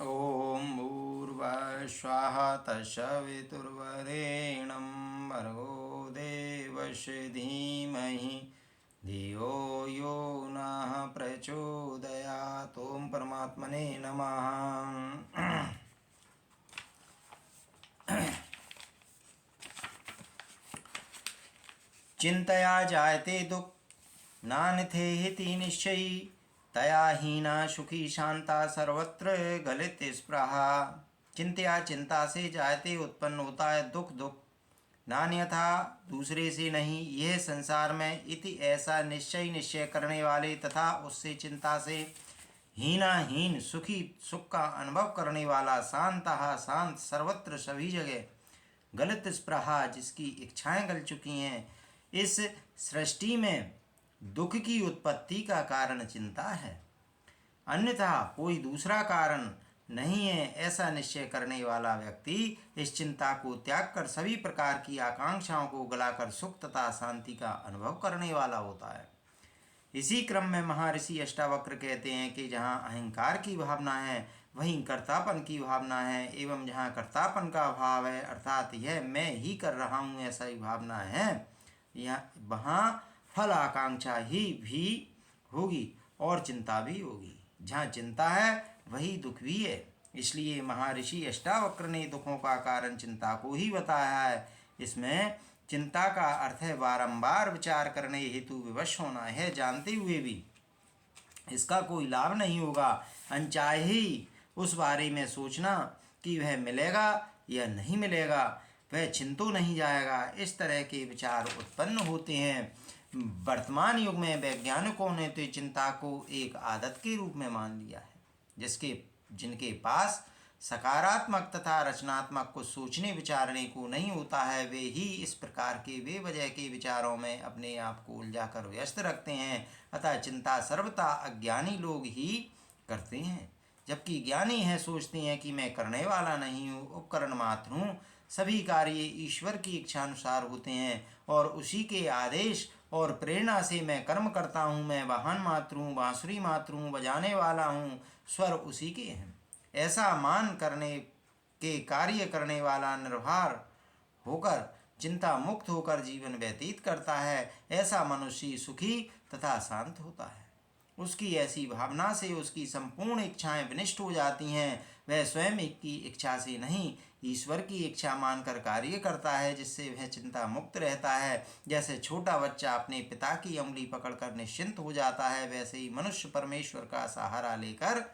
ॐ भूर्भुवस्सुवः तत्सवितुर्वरेण्यं भर्गो देवस्य धीमहि धियो यो नः प्रचोदयात्। ॐ परमात्मने नमः। चिंतया जायते दुख नान्यथेति निश्चयी तया हीना सुखी शांता सर्वत्र गलित स्पृहा। चिंतया चिंता से जायते उत्पन्न होता है दुख। दुख नान्यथा दूसरे से नहीं, यह संसार में इति ऐसा निश्चय करने वाले तथा उससे चिंता से हीना हीन सुखी सुख का अनुभव करने वाला शांता शांत सर्वत्र सभी जगह गलित स्पृहा जिसकी इच्छाएं गल चुकी हैं। इस सृष्टि में दुख की उत्पत्ति का कारण चिंता है, अन्यथा कोई दूसरा कारण नहीं है। ऐसा निश्चय करने वाला व्यक्ति इस चिंता को त्याग कर सभी प्रकार की आकांक्षाओं को गलाकर सुख तथा शांति का अनुभव करने वाला होता है। इसी क्रम में महर्षि अष्टावक्र कहते हैं कि जहाँ अहंकार की भावना है वहीं कर्तापन की भावना है, एवं जहाँ कर्तापन का भाव है अर्थात यह मैं ही कर रहा हूँ ऐसा ही भावना है, यहाँ वहाँ फल आकांक्षा ही भी होगी और चिंता भी होगी। जहाँ चिंता है वही दुख भी है। इसलिए महर्षि अष्टावक्र ने दुखों का कारण चिंता को ही बताया है। इसमें चिंता का अर्थ है बारंबार विचार करने हेतु विवश होना है, जानते हुए भी इसका कोई लाभ नहीं होगा। अनचाहे ही उस बारे में सोचना कि वह मिलेगा या नहीं मिलेगा, वह चिंतो नहीं जाएगा। इस तरह के विचार उत्पन्न होते हैं। वर्तमान युग में वैज्ञानिकों ने तो चिंता को एक आदत के रूप में मान लिया है। जिनके पास सकारात्मक तथा रचनात्मक को सोचने विचारने को नहीं होता है, वे ही इस प्रकार के बेवजह के विचारों में अपने आप को उलझाकर व्यस्त रखते हैं। अतः चिंता सर्वथा अज्ञानी लोग ही करते हैं, जबकि ज्ञानी है सोचते हैं कि मैं करने वाला नहीं हूँ, उपकरण मात्र हूँ। सभी कार्य ईश्वर की इच्छा अनुसार होते हैं और उसी के आदेश और प्रेरणा से मैं कर्म करता हूँ। मैं वाहन मात्र हूँ, बांसुरी मात्र हूँ, बजाने वाला हूँ, स्वर उसी के हैं। ऐसा मान करने के कार्य करने वाला निर्भर होकर चिंता मुक्त होकर जीवन व्यतीत करता है। ऐसा मनुष्य सुखी तथा शांत होता है। उसकी ऐसी भावना से उसकी संपूर्ण इच्छाएं विनष्ट हो जाती हैं। वह स्वयं की इच्छा से नहीं, ईश्वर की इच्छा मानकर कार्य करता है, जिससे वह चिंता मुक्त रहता है। जैसे छोटा बच्चा अपने पिता की उंगली पकड़कर निश्चिंत हो जाता है, वैसे ही मनुष्य परमेश्वर का सहारा लेकर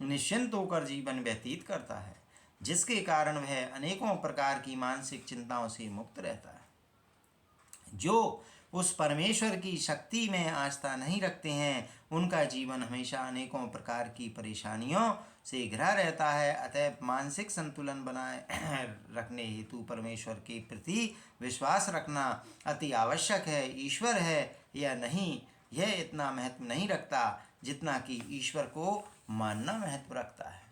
निश्चिंत होकर जीवन व्यतीत करता है, जिसके कारण वह अनेकों प्रकार की मानसिक चिंताओं से मुक्त रहता है। जो उस परमेश्वर की शक्ति में आस्था नहीं रखते हैं, उनका जीवन हमेशा अनेकों प्रकार की परेशानियों से घिरा रहता है। अतः मानसिक संतुलन बनाए रखने हेतु परमेश्वर के प्रति विश्वास रखना अति आवश्यक है। ईश्वर है या नहीं यह इतना महत्व नहीं रखता जितना कि ईश्वर को मानना महत्व रखता है।